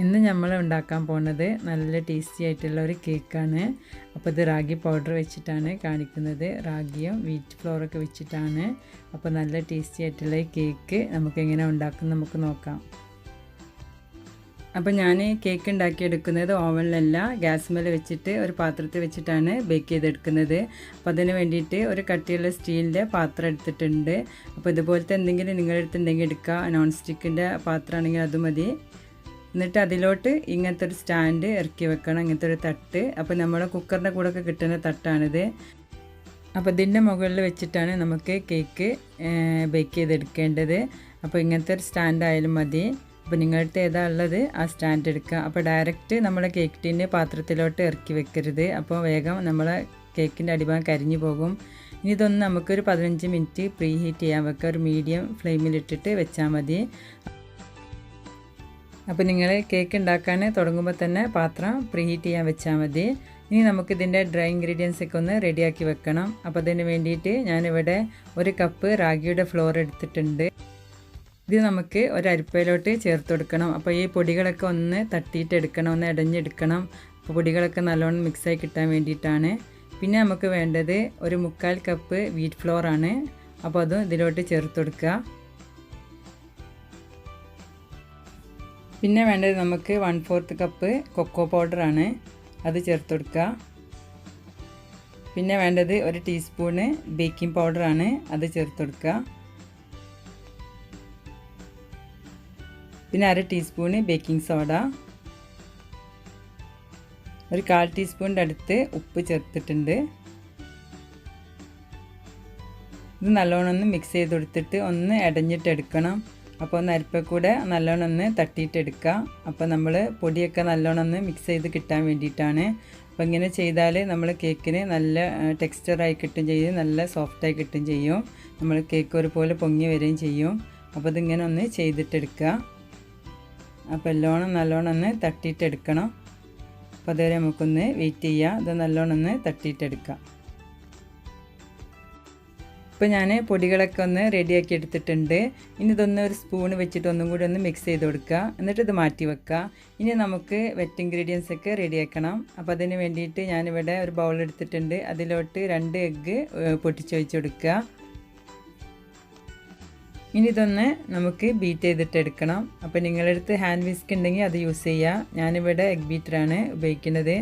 ഇന്ന് നമ്മൾ ഉണ്ടാക്കാൻ പോകുന്നത് നല്ല ടേസ്റ്റി ആയിട്ടുള്ള ഒരു കേക്കാണ്. അപ്പോൾ ഇത് റാഗി പൗഡർ വെച്ചിട്ടാണ് കാണിക്കുന്നത്. റാഗിയും വീറ്റ് ഫ്ലോറൊക്കെ വെച്ചിട്ടാണ്. അപ്പോൾ നല്ല ടേസ്റ്റി ആയിട്ടുള്ള ഈ കേക്ക് നമുക്ക് എങ്ങനെ ഉണ്ടാക്കുന്നത് നമുക്ക് നോക്കാം. അപ്പോൾ ഞാൻ കേക്ക് ഉണ്ടാക്കിയെടുക്കുന്നത് ഓവനിലല്ല, ഗ്യാസ് മേൽ വെച്ചിട്ട് ഒരു പാത്രത്തിൽ വെച്ചിട്ടാണ് ബേക്ക് ചെയ്തെടുക്കുന്നത്. അപ്പോൾ അതിന് വേണ്ടിയിട്ട് ഒരു കട്ടിയുള്ള സ്റ്റീലിൻ്റെ പാത്രം എടുത്തിട്ടുണ്ട്. അപ്പോൾ ഇതുപോലത്തെ എന്തെങ്കിലും നിങ്ങളുടെ അടുത്തുണ്ടെങ്കിൽ എടുക്കുക. നോൺ സ്റ്റിക്കിൻ്റെ പാത്രമാണെങ്കിൽ അത് മതി. എന്നിട്ട് അതിലോട്ട് ഇങ്ങനത്തെ ഒരു സ്റ്റാൻഡ് ഇറക്കി വെക്കണം, ഇങ്ങനത്തെ ഒരു തട്ട്. അപ്പോൾ നമ്മുടെ കുക്കറിൻ്റെ കൂടെ ഒക്കെ കിട്ടുന്ന തട്ടാണിത്. അപ്പോൾ ഇതിൻ്റെ മുകളിൽ വെച്ചിട്ടാണ് നമുക്ക് കേക്ക് ബേക്ക് ചെയ്തെടുക്കേണ്ടത്. അപ്പോൾ ഇങ്ങനത്തെ ഒരു സ്റ്റാൻഡ് ആയാലും മതി. അപ്പോൾ നിങ്ങളുടെ ഏതാ ഉള്ളത് ആ സ്റ്റാൻഡ് എടുക്കുക. അപ്പോൾ ഡയറക്റ്റ് നമ്മളെ കേക്ക് ടീന് പാത്രത്തിലോട്ട് ഇറക്കി വെക്കരുത്. അപ്പോൾ വേഗം നമ്മളെ കേക്കിൻ്റെ അടിഭാഗം കരിഞ്ഞു പോകും. ഇനി ഇതൊന്ന് നമുക്കൊരു 15 മിനിറ്റ് പ്രീ ഹീറ്റ് ചെയ്യാൻ വെക്കുക. ഒരു മീഡിയം ഫ്ലെയിമിലിട്ടിട്ട് വെച്ചാൽ മതി. അപ്പോൾ നിങ്ങൾ കേക്ക് ഉണ്ടാക്കാൻ തുടങ്ങുമ്പോൾ തന്നെ പാത്രം പ്രീ ഹീറ്റ് ചെയ്യാൻ വെച്ചാൽ മതി. ഇനി നമുക്കിതിൻ്റെ ഡ്രൈ ഇൻഗ്രീഡിയൻസ് ഒക്കെ ഒന്ന് റെഡിയാക്കി വെക്കണം. അപ്പോൾ അതിന് വേണ്ടിയിട്ട് ഞാനിവിടെ 1 കപ്പ് റാഗിയുടെ ഫ്ലോർ എടുത്തിട്ടുണ്ട്. ഇത് നമുക്ക് ഒരു അരിപ്പയിലോട്ട് ചേർത്ത് കൊടുക്കണം. അപ്പോൾ ഈ പൊടികളൊക്കെ ഒന്ന് തട്ടിയിട്ട് എടുക്കണം, ഒന്ന് ഇടഞ്ഞെടുക്കണം. അപ്പോൾ പൊടികളൊക്കെ നല്ലോണം മിക്സായി കിട്ടാൻ വേണ്ടിയിട്ടാണ്. പിന്നെ നമുക്ക് വേണ്ടത് 1/4 കപ്പ് വീറ്റ് ഫ്ലോർ ആണ്. അപ്പോൾ അതും ഇതിലോട്ട് ചേർത്ത് കൊടുക്കുക. പിന്നെ വേണ്ടത് നമുക്ക് 1/4 കപ്പ് കൊക്കോ പൗഡറാണ്, അത് ചേർത്ത് കൊടുക്കുക. പിന്നെ വേണ്ടത് 1 ടീസ്പൂണ് ബേക്കിംഗ് പൗഡറാണ്, അത് ചേർത്ത് കൊടുക്കുക. പിന്നെ 1/2 ടീസ്പൂണ് ബേക്കിംഗ് സോഡ, 1/4 ടീസ്പൂണിൻ്റെ അടുത്ത് ഉപ്പ് ചേർത്തിട്ടുണ്ട്. ഇത് നല്ലോണം ഒന്ന് മിക്സ് ചെയ്ത് കൊടുത്തിട്ട് ഒന്ന് ഇടഞ്ഞിട്ടെടുക്കണം. അപ്പോൾ ഒന്ന് അരിപ്പ കൂടെ നല്ലോണം ഒന്ന് തട്ടിയിട്ടെടുക്കുക. അപ്പോൾ നമ്മൾ പൊടിയൊക്കെ നല്ലോണം ഒന്ന് മിക്സ് ചെയ്ത് കിട്ടാൻ വേണ്ടിയിട്ടാണ്. അപ്പോൾ ഇങ്ങനെ ചെയ്താൽ നമ്മൾ കേക്കിന് നല്ല ടെക്സ്ചറായി കിട്ടും ചെയ്യും, നല്ല സോഫ്റ്റായി കിട്ടും ചെയ്യും. നമ്മൾ കേക്ക് ഒരുപോലെ പൊങ്ങി വരികയും ചെയ്യും. അപ്പോൾ ഇതിങ്ങനെ ഒന്ന് ചെയ്തിട്ടെടുക്കുക. അപ്പോൾ നല്ലോണം ഒന്ന് തട്ടിയിട്ടെടുക്കണം. അപ്പോൾ അതുവരെ നമുക്കൊന്ന് വെയിറ്റ് ചെയ്യാം. ഇത് നല്ലോണം ഒന്ന് തട്ടിയിട്ടെടുക്കാം. ഇപ്പോൾ ഞാൻ പൊടികളൊക്കെ ഒന്ന് റെഡിയാക്കി എടുത്തിട്ടുണ്ട്. ഇനി ഇതൊന്ന് ഒരു സ്പൂണ് വെച്ചിട്ട് ഒന്നും കൂടി ഒന്ന് മിക്സ് ചെയ്ത് കൊടുക്കുക. എന്നിട്ട് ഇത് മാറ്റി വെക്കുക. ഇനി നമുക്ക് വെറ്റ് ഇൻഗ്രീഡിയൻസ് ഒക്കെ റെഡിയാക്കണം. അപ്പോൾ അതിന് വേണ്ടിയിട്ട് ഞാനിവിടെ ഒരു ബൗൾ എടുത്തിട്ടുണ്ട്. അതിലോട്ട് 2 എഗ്ഗ് പൊട്ടിച്ചൊഴിച്ച് കൊടുക്കുക. ഇനി ഇതൊന്ന് നമുക്ക് ബീറ്റ് ചെയ്തിട്ടെടുക്കണം. അപ്പോൾ നിങ്ങളുടെ അടുത്ത് ഹാൻഡ് വിസ്ക് ഉണ്ടെങ്കിൽ അത് യൂസ് ചെയ്യുക. ഞാനിവിടെ എഗ് ബീറ്ററാണ് ഉപയോഗിക്കുന്നത്.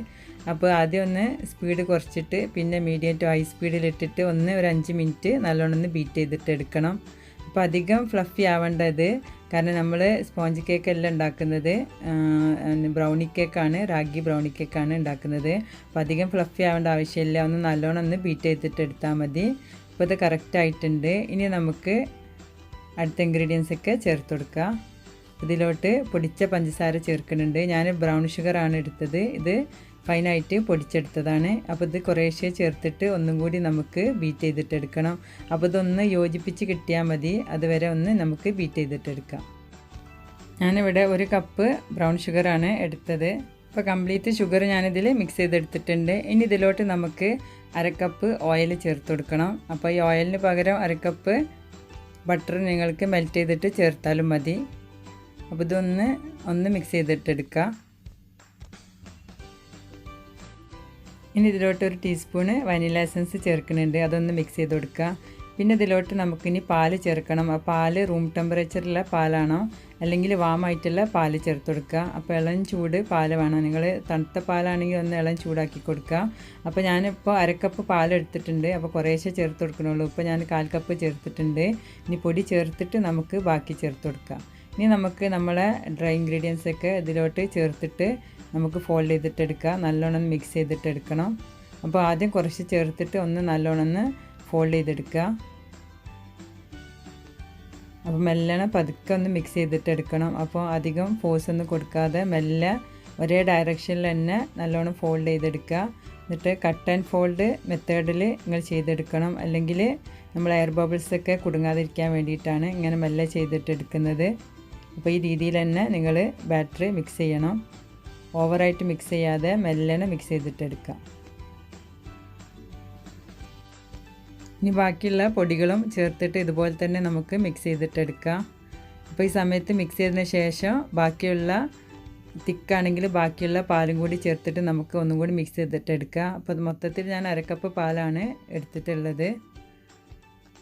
അപ്പോൾ ആദ്യം ഒന്ന് സ്പീഡ് കുറച്ചിട്ട് പിന്നെ മീഡിയം ടു ഹൈ സ്പീഡിലിട്ടിട്ട് ഒരു 5 മിനിറ്റ് നല്ലോണം ഒന്ന് ബീറ്റ് ചെയ്തിട്ട് എടുക്കണം. അപ്പോൾ അധികം ഫ്ലഫി ആവേണ്ടത്, കാരണം നമ്മൾ സ്പോഞ്ച് കേക്കല്ല ഉണ്ടാക്കുന്നത്, ബ്രൗണി കേക്കാണ്, റാഗി ബ്രൗണി കേക്കാണ് ഉണ്ടാക്കുന്നത്. അപ്പോൾ അധികം ഫ്ലഫി ആവേണ്ട ആവശ്യമില്ല. ഒന്ന് നല്ലോണം ഒന്ന് ബീറ്റ് ചെയ്തിട്ട് എടുത്താൽ മതി. അപ്പോൾ ഇത് കറക്റ്റായിട്ടുണ്ട്. ഇനി നമുക്ക് അടുത്ത ഇൻഗ്രീഡിയൻസ് ഒക്കെ ചേർത്ത് കൊടുക്കുക. ഇതിലോട്ട് പൊടിച്ച പഞ്ചസാര ചേർക്കുന്നുണ്ട്. ഞാൻ ബ്രൗൺ ഷുഗറാണ് എടുത്തത്. ഇത് ഫൈനായിട്ട് പൊടിച്ചെടുത്തതാണ്. അപ്പോൾ ഇത് കുറേശ്ശെ ചേർത്തിട്ട് ഒന്നും കൂടി നമുക്ക് ബീറ്റ് ചെയ്തിട്ടെടുക്കണം. അപ്പോൾ ഇതൊന്ന് യോജിപ്പിച്ച് കിട്ടിയാൽ മതി. അതുവരെ ഒന്ന് നമുക്ക് ബീറ്റ് ചെയ്തിട്ടെടുക്കാം. ഞാനിവിടെ 1 കപ്പ് ബ്രൗൺ ഷുഗറാണ് എടുത്തത്. അപ്പോൾ കംപ്ലീറ്റ് ഷുഗർ ഞാനിതിൽ മിക്സ് ചെയ്തെടുത്തിട്ടുണ്ട്. ഇനി ഇതിലോട്ട് നമുക്ക് 1/2 കപ്പ് ഓയിൽ ചേർത്ത് കൊടുക്കണം. അപ്പോൾ ഈ ഓയിലിന് പകരം 1/2 കപ്പ് ബട്ടർ നിങ്ങൾക്ക് മെൽറ്റ് ചെയ്തിട്ട് ചേർത്താലും മതി. അപ്പോൾ ഇതൊന്ന് മിക്സ് ചെയ്തിട്ടെടുക്കുക. ഇനി ഇതിലോട്ട് 1 ടീസ്പൂണ് വനില എസൻസ് ചേർക്കുന്നുണ്ട്, അതൊന്ന് മിക്സ് ചെയ്ത് കൊടുക്കുക. പിന്നെ ഇതിലോട്ട് നമുക്കിനി പാല് ചേർക്കണം. ആ പാല് റൂം ടെമ്പറേച്ചറിലുള്ള പാലാണോ അല്ലെങ്കിൽ വാമായിട്ടുള്ള പാല് ചേർത്ത് കൊടുക്കുക. അപ്പോൾ ഇളം ചൂട് പാല് വേണം. നിങ്ങൾ തണുത്ത പാലാണെങ്കിൽ ഒന്ന് ഇളം ചൂടാക്കി കൊടുക്കുക. അപ്പോൾ ഞാനിപ്പോൾ 1/2 കപ്പ് പാലെടുത്തിട്ടുണ്ട്. അപ്പോൾ കുറേശ്ശെ ചേർത്ത് കൊടുക്കണുള്ളൂ. ഇപ്പോൾ ഞാൻ 1/4 കപ്പ് ചേർത്തിട്ടുണ്ട്. ഇനി പൊടി ചേർത്തിട്ട് നമുക്ക് ബാക്കി ചേർത്ത് കൊടുക്കാം. ഇനി നമുക്ക് നമ്മളെ ഡ്രൈ ഇൻഗ്രീഡിയൻസ് ഒക്കെ ഇതിലോട്ട് ചേർത്തിട്ട് നമുക്ക് ഫോൾഡ് ചെയ്തിട്ടെടുക്കുക. നല്ലോണം മിക്സ് ചെയ്തിട്ടെടുക്കണം. അപ്പോൾ ആദ്യം കുറച്ച് ചേർത്തിട്ട് ഒന്ന് നല്ലോണം ഫോൾഡ് ചെയ്തെടുക്കുക. അപ്പോൾ മെല്ലെ പതുക്കെ ഒന്ന് മിക്സ് ചെയ്തിട്ടെടുക്കണം. അപ്പോൾ അധികം ഫോഴ്സ് ഒന്നും കൊടുക്കാതെ മെല്ലെ ഒരേ ഡയറക്ഷനിൽ തന്നെ നല്ലോണം ഫോൾഡ് ചെയ്തെടുക്കുക. എന്നിട്ട് കട്ട് ആൻഡ് ഫോൾഡ് മെത്തേഡിൽ നിങ്ങൾ ചെയ്തെടുക്കണം. അല്ലെങ്കിൽ നമ്മൾ എയർ ബബിൾസൊക്കെ കുടുങ്ങാതിരിക്കാൻ വേണ്ടിയിട്ടാണ് ഇങ്ങനെ മെല്ലെ ചെയ്തിട്ടെടുക്കുന്നത്. അപ്പോൾ ഈ രീതിയിൽ തന്നെ നിങ്ങൾ ബാറ്ററി മിക്സ് ചെയ്യണം. ഓവറായിട്ട് മിക്സ് ചെയ്യാതെ മെല്ലെ മിക്സ് ചെയ്തിട്ടെടുക്കുക. ഇനി ബാക്കിയുള്ള പൊടികളും ചേർത്തിട്ട് ഇതുപോലെ തന്നെ നമുക്ക് മിക്സ് ചെയ്തിട്ടെടുക്കാം. അപ്പോൾ ഈ സമയത്ത് മിക്സ് ചെയ്തതിന് ശേഷം ബാക്കിയുള്ള തിക്കാണെങ്കിൽ ബാക്കിയുള്ള പാലും കൂടി ചേർത്തിട്ട് നമുക്ക് ഒന്നും കൂടി മിക്സ് ചെയ്തിട്ട് എടുക്കാം. അപ്പോൾ മൊത്തത്തിൽ ഞാൻ 1/2 കപ്പ് പാലാണ് എടുത്തിട്ടുള്ളത്.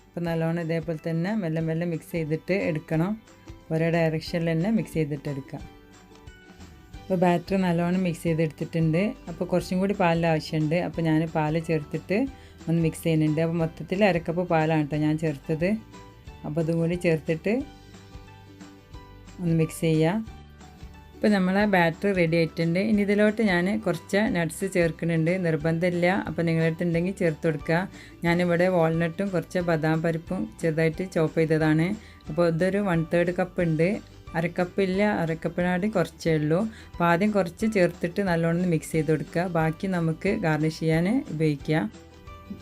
അപ്പോൾ നല്ലോണം ഇതേപോലെ തന്നെ മെല്ലെ മെല്ലെ മിക്സ് ചെയ്തിട്ട് എടുക്കണം. ഒരേ ഡയറക്ഷനിൽ തന്നെ മിക്സ് ചെയ്തിട്ട് എടുക്കാം. അപ്പോൾ ബാറ്റർ നല്ലോണം മിക്സ് ചെയ്തെടുത്തിട്ടുണ്ട്. അപ്പോൾ കുറച്ചും കൂടി പാലിൻ്റെ ആവശ്യമുണ്ട്. അപ്പോൾ ഞാൻ പാല് ചേർത്തിട്ട് ഒന്ന് മിക്സ് ചെയ്യുന്നുണ്ട്. അപ്പോൾ മൊത്തത്തിൽ 1/2 കപ്പ് പാലാണ് കേട്ടോ ഞാൻ ചേർത്തത്. അപ്പോൾ അതും കൂടി ചേർത്തിട്ട് ഒന്ന് മിക്സ് ചെയ്യാം. ഇപ്പോൾ നമ്മളെ ബാറ്റർ റെഡി ആയിട്ടുണ്ട്. ഇനി ഇതിലോട്ട് ഞാൻ കുറച്ച് നട്ട്സ് ചേർക്കുന്നുണ്ട്. നിർബന്ധമില്ല, അപ്പോൾ നിങ്ങളടുത്തുണ്ടെങ്കിൽ ചേർത്ത് കൊടുക്കുക. ഞാനിവിടെ വാൾനട്ടും കുറച്ച് ബദാം പരിപ്പും ചെറുതായിട്ട് ചോപ്പ് ചെയ്തതാണ്. അപ്പോൾ ഇതൊരു 1/3 കപ്പ് ഉണ്ട്. 1/2 കപ്പില്ല, 1/2 കപ്പിനാട് കുറച്ചേ ഉള്ളൂ. അപ്പോൾ ആദ്യം കുറച്ച് ചേർത്തിട്ട് നല്ലോണം മിക്സ് ചെയ്ത് കൊടുക്കുക. ബാക്കി നമുക്ക് ഗാർണിഷ് ചെയ്യാൻ ഉപയോഗിക്കുക.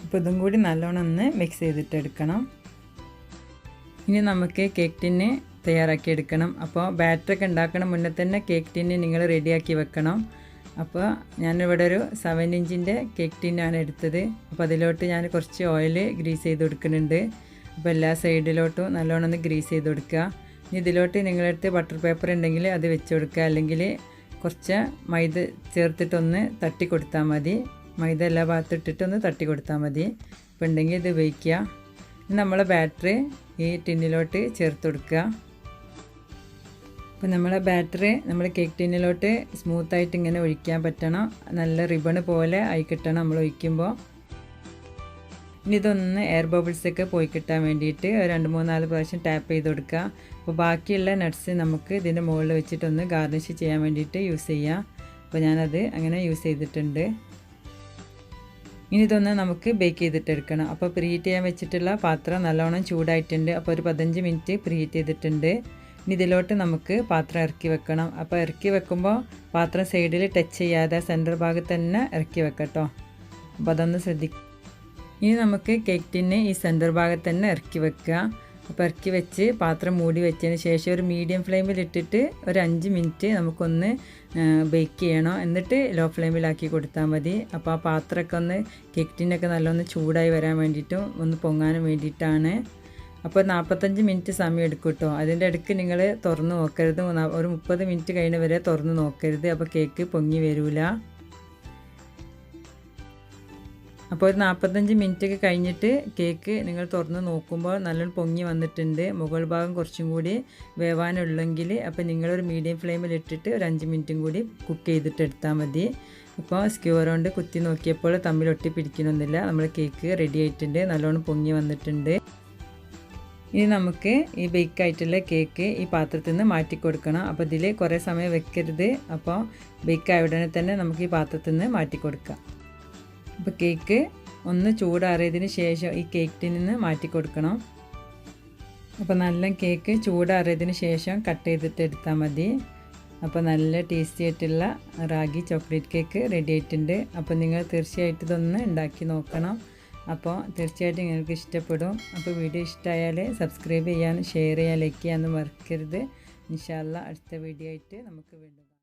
അപ്പോൾ ഇതും കൂടി നല്ലോണം ഒന്ന് മിക്സ് ചെയ്തിട്ട് എടുക്കണം. ഇനി നമുക്ക് കേക്ക് ടിന്ന് തയ്യാറാക്കി എടുക്കണം. അപ്പോൾ ബാറ്ററൊക്കെ ഉണ്ടാക്കണ മുന്നേ തന്നെ കേക്ക് ടിന്ന് നിങ്ങൾ റെഡിയാക്കി വെക്കണം. അപ്പോൾ ഞാനിവിടെ ഒരു 7 ഇഞ്ചിൻ്റെ കേക്ക് ടിന്നാണ് എടുത്തത്. അപ്പോൾ അതിലോട്ട് ഞാൻ കുറച്ച് ഓയിൽ ഗ്രീസ് ചെയ്ത് കൊടുക്കുന്നുണ്ട്. അപ്പോൾ എല്ലാ സൈഡിലോട്ടും നല്ലോണം ഒന്ന് ഗ്രീസ് ചെയ്ത് കൊടുക്കുക. ഇനി ഇതിലോട്ട് നിങ്ങളടുത്ത് ബട്ടർ പേപ്പർ ഉണ്ടെങ്കിൽ അത് വെച്ച് കൊടുക്കുക. അല്ലെങ്കിൽ കുറച്ച് മൈദ ചേർത്തിട്ടൊന്ന് തട്ടി കൊടുത്താൽ മതി. മൈദ എല്ലാ ഭാഗത്തും ഇട്ടിട്ടൊന്ന് തട്ടി കൊടുത്താൽ മതി. അപ്പോൾ ഉണ്ടെങ്കിൽ ഇത് ഉപയോഗിക്കുക. ഇനി നമ്മളെ ബാറ്ററി ഈ ടിന്നിലോട്ട് ചേർത്ത് കൊടുക്കുക. അപ്പോൾ നമ്മളെ ബാറ്ററി നമ്മുടെ കേക്ക് ടിന്നിലോട്ട് സ്മൂത്തായിട്ട് ഇങ്ങനെ ഒഴിക്കാൻ പറ്റണം. നല്ല റിബണ് പോലെ ആയി കിട്ടണം നമ്മൾ ഒഴിക്കുമ്പോൾ. ഇനി ഇതൊന്ന് എയർ ബബിൾസൊക്കെ പോയി കിട്ടാൻ വേണ്ടിയിട്ട് 2-3-4 പ്രാവശ്യം ടാപ്പ് ചെയ്ത് കൊടുക്കുക. അപ്പോൾ ബാക്കിയുള്ള നട്ട്സ് നമുക്ക് ഇതിൻ്റെ മുകളിൽ വെച്ചിട്ടൊന്ന് ഗാർണിഷ് ചെയ്യാൻ വേണ്ടിയിട്ട് യൂസ് ചെയ്യാം. അപ്പോൾ ഞാനത് അങ്ങനെ യൂസ് ചെയ്തിട്ടുണ്ട്. ഇനി ഇതൊന്ന് നമുക്ക് ബേക്ക് ചെയ്തിട്ടെടുക്കണം. അപ്പോൾ പ്രീഹീറ്റ് ചെയ്യാൻ വെച്ചിട്ടുള്ള പാത്രം നല്ലോണം ചൂടായിട്ടുണ്ട്. അപ്പോൾ ഒരു 15 മിനിറ്റ് പ്രീഹീറ്റ് ചെയ്തിട്ടുണ്ട്. ഇനി ഇതിലോട്ട് നമുക്ക് പാത്രം ഇറക്കി വെക്കണം. അപ്പോൾ ഇറക്കി വെക്കുമ്പോൾ പാത്രം സൈഡിൽ ടച്ച് ചെയ്യാതെ സെൻറ്റർ ഭാഗത്ത് തന്നെ ഇറക്കി വെക്കട്ടോ. അപ്പോൾ അതൊന്ന് ശ്രദ്ധിക്കുക. ഇനി നമുക്ക് കേക്ക് ടിന്ന് ഈ സെൻറ്റർ ഭാഗത്ത് തന്നെ ഇറക്കി വെക്കുക. അപ്പോൾ ഇറക്കി വെച്ച് പാത്രം മൂടി വെച്ചതിന് ശേഷം ഒരു മീഡിയം ഫ്ലെയിമിൽ ഇട്ടിട്ട് ഒരു 5 മിനിറ്റ് നമുക്കൊന്ന് ബേക്ക് ചെയ്യണം. എന്നിട്ട് ലോ ഫ്ലെയിമിലാക്കി കൊടുത്താൽ മതി. അപ്പോൾ ആ പാത്രമൊക്കെ ഒന്ന് കേക്ക് ടിന്നൊക്കെ നല്ലൊന്ന് ചൂടായി വരാൻ വേണ്ടിയിട്ടും ഒന്ന് പൊങ്ങാനും വേണ്ടിയിട്ടാണ്. അപ്പോൾ 45 മിനിറ്റ് സമയം എടുക്കും കേട്ടോ. അതിൻ്റെ ഇടയ്ക്ക് നിങ്ങൾ തുറന്ന് നോക്കരുത്. ഒരു 30 മിനിറ്റ് കഴിഞ്ഞ വരെ തുറന്ന് നോക്കരുത്. അപ്പോൾ കേക്ക് പൊങ്ങി വരില്ല. അപ്പോൾ ഒരു 45 മിനിറ്റൊക്കെ കഴിഞ്ഞിട്ട് കേക്ക് നിങ്ങൾ തുറന്ന് നോക്കുമ്പോൾ നല്ലോണം പൊങ്ങി വന്നിട്ടുണ്ട്. മുകൾ ഭാഗം കുറച്ചും കൂടി വേവാനുള്ളെങ്കിൽ അപ്പോൾ നിങ്ങളൊരു മീഡിയം ഫ്ലെയിമിൽ ഇട്ടിട്ട് ഒരു 5 മിനിറ്റും കൂടി കുക്ക് ചെയ്തിട്ട് എടുത്താൽ മതി. അപ്പോൾ സ്ക്യൂർ കൊണ്ട് കുത്തി നോക്കിയപ്പോൾ തമ്മിൽ ഒട്ടി പിടിക്കണമെന്നില്ല. നമ്മുടെ കേക്ക് റെഡി ആയിട്ടുണ്ട്. നല്ലോണം പൊങ്ങി വന്നിട്ടുണ്ട്. ഇനി നമുക്ക് ഈ ബേക്ക് ആയിട്ടുള്ള കേക്ക് ഈ പാത്രത്തിൽ നിന്ന് മാറ്റി കൊടുക്കണം. അപ്പോൾ ഇതിൽ കുറേ സമയം വെക്കരുത്. അപ്പോൾ ബേക്ക് ആയ ഉടനെ തന്നെ നമുക്ക് ഈ പാത്രത്തിൽ നിന്ന് മാറ്റി കൊടുക്കാം. അപ്പോൾ കേക്ക് ഒന്ന് ചൂടാറിയതിന് ശേഷം ഈ കേക്ക് ടിന്നിൽ നിന്ന് മാറ്റി കൊടുക്കണം. അപ്പോൾ നല്ല കേക്ക് ചൂടാറിയതിന് ശേഷം കട്ട് ചെയ്തിട്ട് എടുത്താൽ മതി. അപ്പോൾ നല്ല ടേസ്റ്റി ആയിട്ടുള്ള റാഗി ചോക്ലേറ്റ് കേക്ക് റെഡി ആയിട്ടുണ്ട്. അപ്പോൾ നിങ്ങൾ തീർച്ചയായിട്ടും ഇതൊന്ന് ഉണ്ടാക്കി നോക്കണം. അപ്പോൾ തീർച്ചയായിട്ടും നിങ്ങൾക്ക് ഇഷ്ടപ്പെടും. അപ്പോൾ വീഡിയോ ഇഷ്ടമായാൽ സബ്സ്ക്രൈബ് ചെയ്യാൻ, ഷെയർ ചെയ്യാൻ, ലൈക്ക് ചെയ്യാൻ മറക്കരുത്. ഇൻഷാ അല്ലാഹ് അടുത്ത വീഡിയോ ആയിട്ട് നമുക്ക് വീണ്ടും